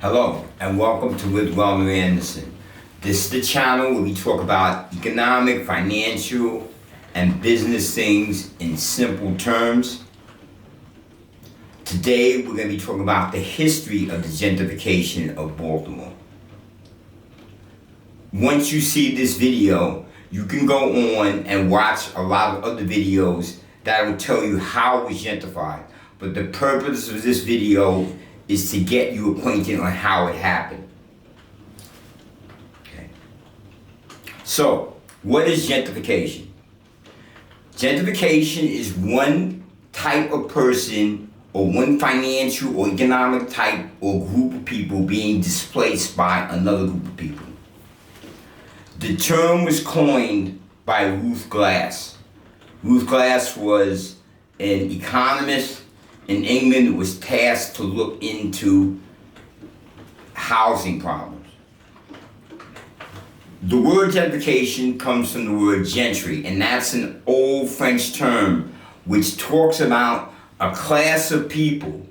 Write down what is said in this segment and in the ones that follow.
Hello and welcome to REDLINING and Anderson. This is the channel where we talk about economic, financial, and business things in simple terms. Today we're going to be talking about the history of the gentrification of Baltimore. Once you see this video, you can go on and watch a lot of other videos that will tell you how it was gentrified. But the purpose of this video is to get you acquainted on how it happened. Okay. So, what is gentrification? Gentrification is one type of person or one financial or economic type or group of people being displaced by another group of people. The term was coined by Ruth Glass. Ruth Glass was an economist in England who was tasked to look into housing problems. The word gentrification comes from the word gentry, and that's an old French term which talks about a class of people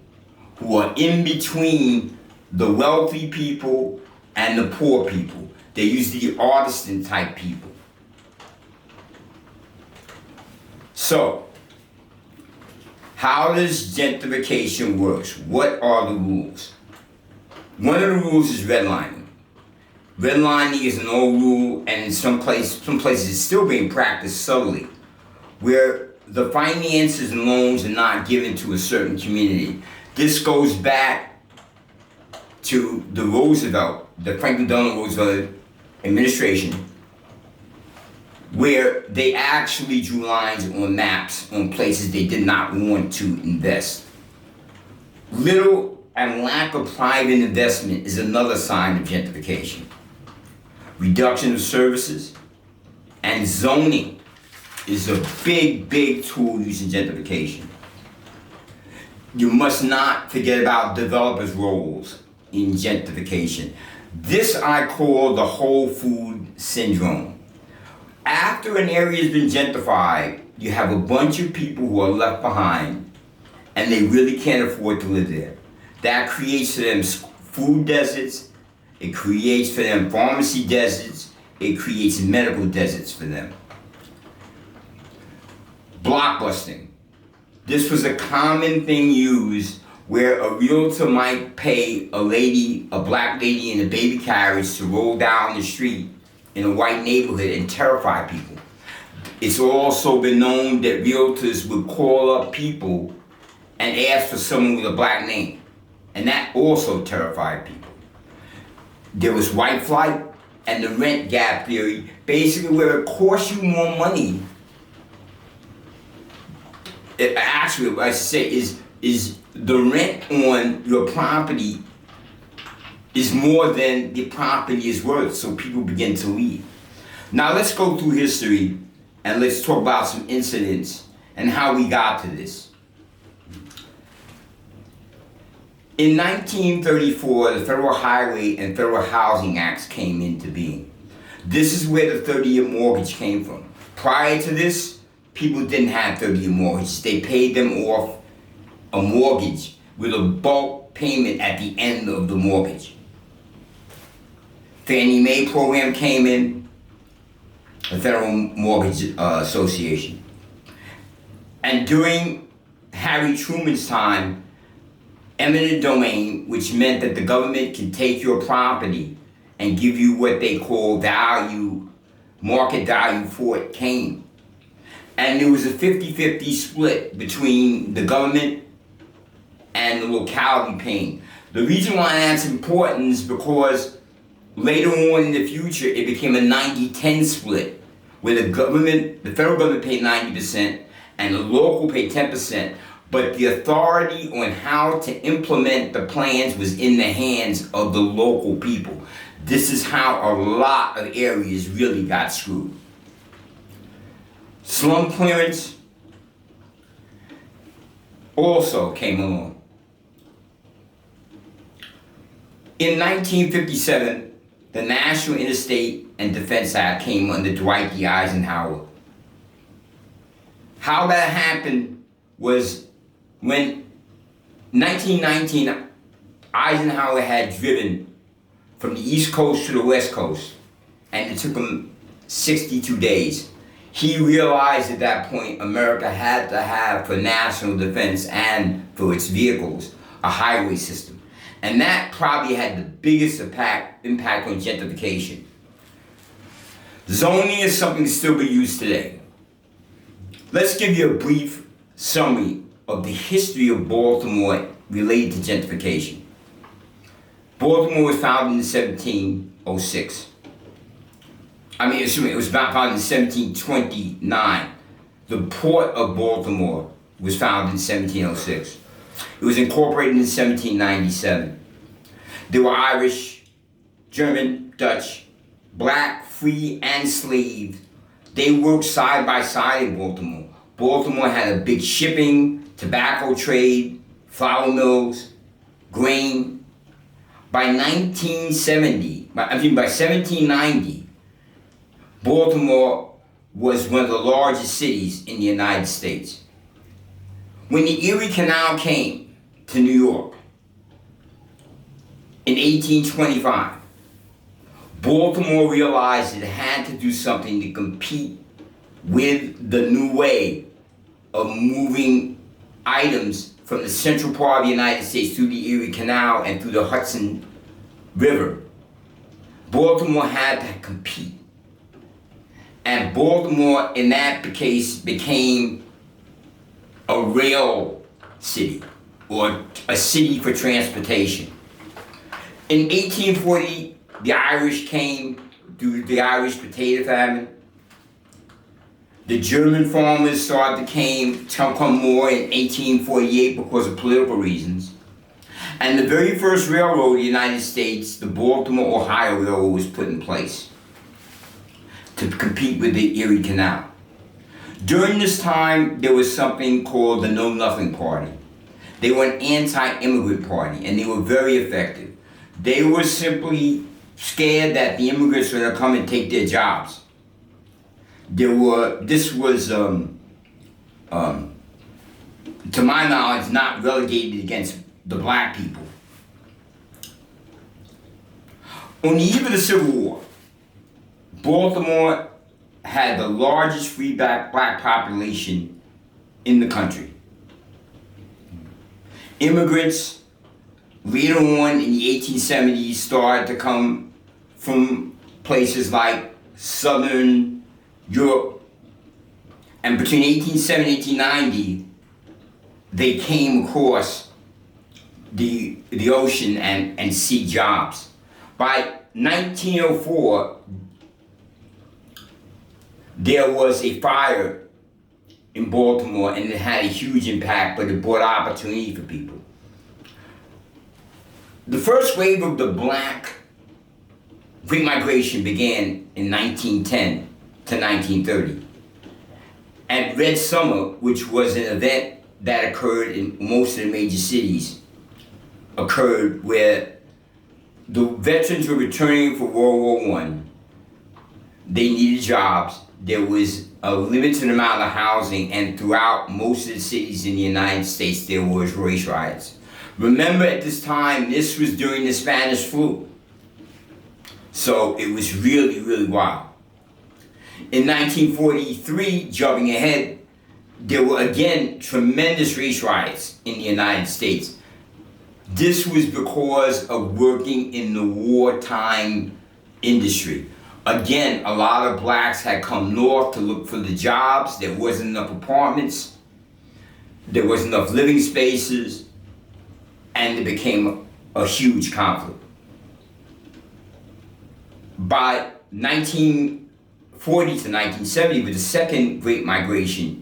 who are in between the wealthy people and the poor people. They're usually artisan type people. So, how does gentrification work? What are the rules? One of the rules is redlining. Redlining is an old rule, and in some places it's still being practiced subtly, where the finances and loans are not given to a certain community. This goes back to the Franklin Delano Roosevelt administration, where they actually drew lines on maps on places they did not want to invest. Little and lack of private investment is another sign of gentrification. Reduction of services and zoning is a big tool used in gentrification. You must not forget about developers' roles in gentrification. This I call the Whole Food Syndrome. After an area has been gentrified, you have a bunch of people who are left behind and they really can't afford to live there. That creates for them food deserts, it creates for them pharmacy deserts, it creates medical deserts for them. Blockbusting. This was a common thing used where a realtor might pay a black lady in a baby carriage to roll down the street in a white neighborhood and terrify people. It's also been known that realtors would call up people and ask for someone with a black name, and that also terrified people. There was white flight and the rent gap theory, basically where it costs you more money. What I say is the rent on your property is more than the property is worth, so people begin to leave. Now let's go through history and let's talk about some incidents and how we got to this. In 1934, the Federal Highway and Federal Housing Acts came into being. This is where the 30-year mortgage came from. Prior to this, people didn't have 30-year mortgages. They paid them off a mortgage with a bulk payment at the end of the mortgage. Fannie Mae program came in, the Federal Mortgage Association. And during Harry Truman's time, eminent domain, which meant that the government can take your property and give you what they call value, market value for it, came. And there was a 50-50 split between the government and the locality paying. The reason why that's important is because later on in the future, it became a 90-10 split, where the federal government paid 90% and the local paid 10%, but the authority on how to implement the plans was in the hands of the local people. This is how a lot of areas really got screwed. Slum clearance also came along. In 1957, the National Interstate and Defense Act came under Dwight D. Eisenhower. How that happened was when 1919, Eisenhower had driven from the East Coast to the West Coast, and it took him 62 days. He realized at that point America had to have, for national defense and for its vehicles, a highway system. And that probably had the biggest impact on gentrification. Zoning is something that still be used today. Let's give you a brief summary of the history of Baltimore related to gentrification. Baltimore was founded in 1706. It was founded in 1729. The Port of Baltimore was founded in 1706. It was incorporated in 1797. There were Irish, German, Dutch, black, free, and slave. They worked side by side in Baltimore. Baltimore had a big shipping, tobacco trade, flour mills, grain. By 1790, Baltimore was one of the largest cities in the United States. When the Erie Canal came to New York in 1825, Baltimore realized it had to do something to compete with the new way of moving items from the central part of the United States through the Erie Canal and through the Hudson River. Baltimore had to compete. And Baltimore, in that case, became a rail city, or a city for transportation. In 1840, the Irish came through the Irish potato famine. The German farmers started to come more in 1848 because of political reasons. And the very first railroad in the United States, the Baltimore-Ohio Railroad, was put in place to compete with the Erie Canal. During this time, there was something called the Know Nothing Party. They were an anti-immigrant party, and they were very effective. They were simply scared that the immigrants were going to come and take their jobs. This was, to my knowledge, not relegated against the black people. On the eve of the Civil War, Baltimore had the largest free black population in the country. Immigrants later on in the 1870s started to come from places like Southern Europe, and between 1870 and 1890, they came across the ocean and seek jobs. By 1904, there was a fire in Baltimore, and it had a huge impact, but it brought opportunity for people. The first wave of the black Great Migration began in 1910 to 1930. At Red Summer, which was an event that occurred in most of the major cities, occurred where the veterans were returning for World War I. They needed jobs. There was a limited amount of housing, and throughout most of the cities in the United States, there was race riots. Remember, at this time, this was during the Spanish flu. So it was really, really wild. In 1943, jumping ahead, there were again tremendous race riots in the United States. This was because of working in the wartime industry. Again, a lot of blacks had come north to look for the jobs. There wasn't enough apartments. There wasn't enough living spaces. And it became a huge conflict. By 1940 to 1970 was the second Great Migration,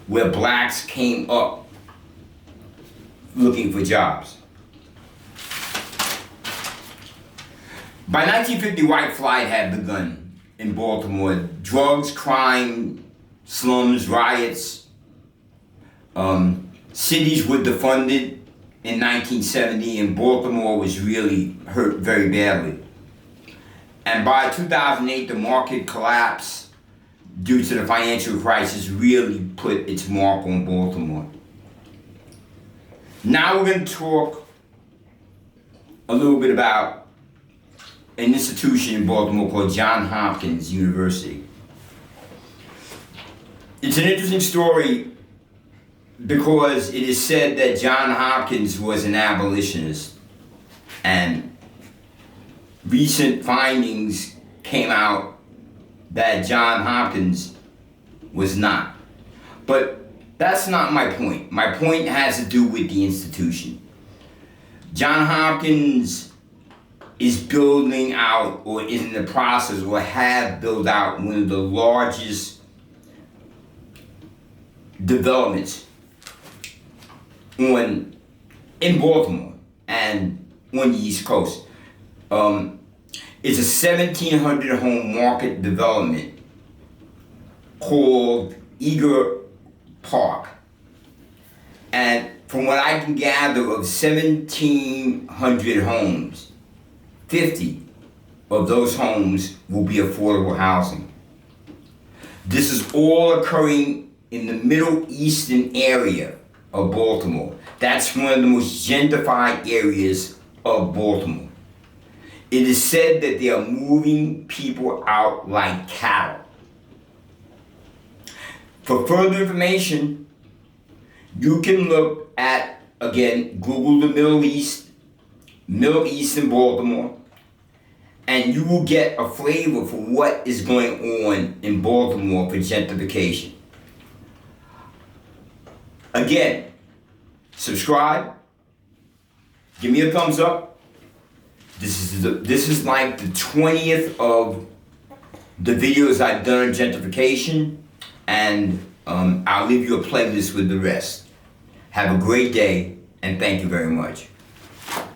where blacks came up looking for jobs. By 1950, white flight had begun in Baltimore. Drugs, crime, slums, riots. Cities were defunded in 1970, and Baltimore was really hurt very badly. And by 2008, the market collapse due to the financial crisis really put its mark on Baltimore. Now we're going to talk a little bit about an institution in Baltimore called Johns Hopkins University. It's an interesting story because it is said that Johns Hopkins was an abolitionist, and recent findings came out that Johns Hopkins was not. But that's not my point. My point has to do with the institution. Johns Hopkins is building out, or is in the process, or have built out one of the largest developments in Baltimore and on the East Coast. It's a 1,700 home market development called Eager Park. And from what I can gather, of 1,700 homes, 50 of those homes will be affordable housing. This is all occurring in the Middle Eastern area of Baltimore. That's one of the most gentrified areas of Baltimore. It is said that they are moving people out like cattle. For further information, you can look at, again, Google the Middle East in Baltimore, and you will get a flavor for what is going on in Baltimore for gentrification. Again, subscribe, give me a thumbs up. This is like the 20th of the videos I've done on gentrification, and I'll leave you a playlist with the rest. Have a great day, and thank you very much.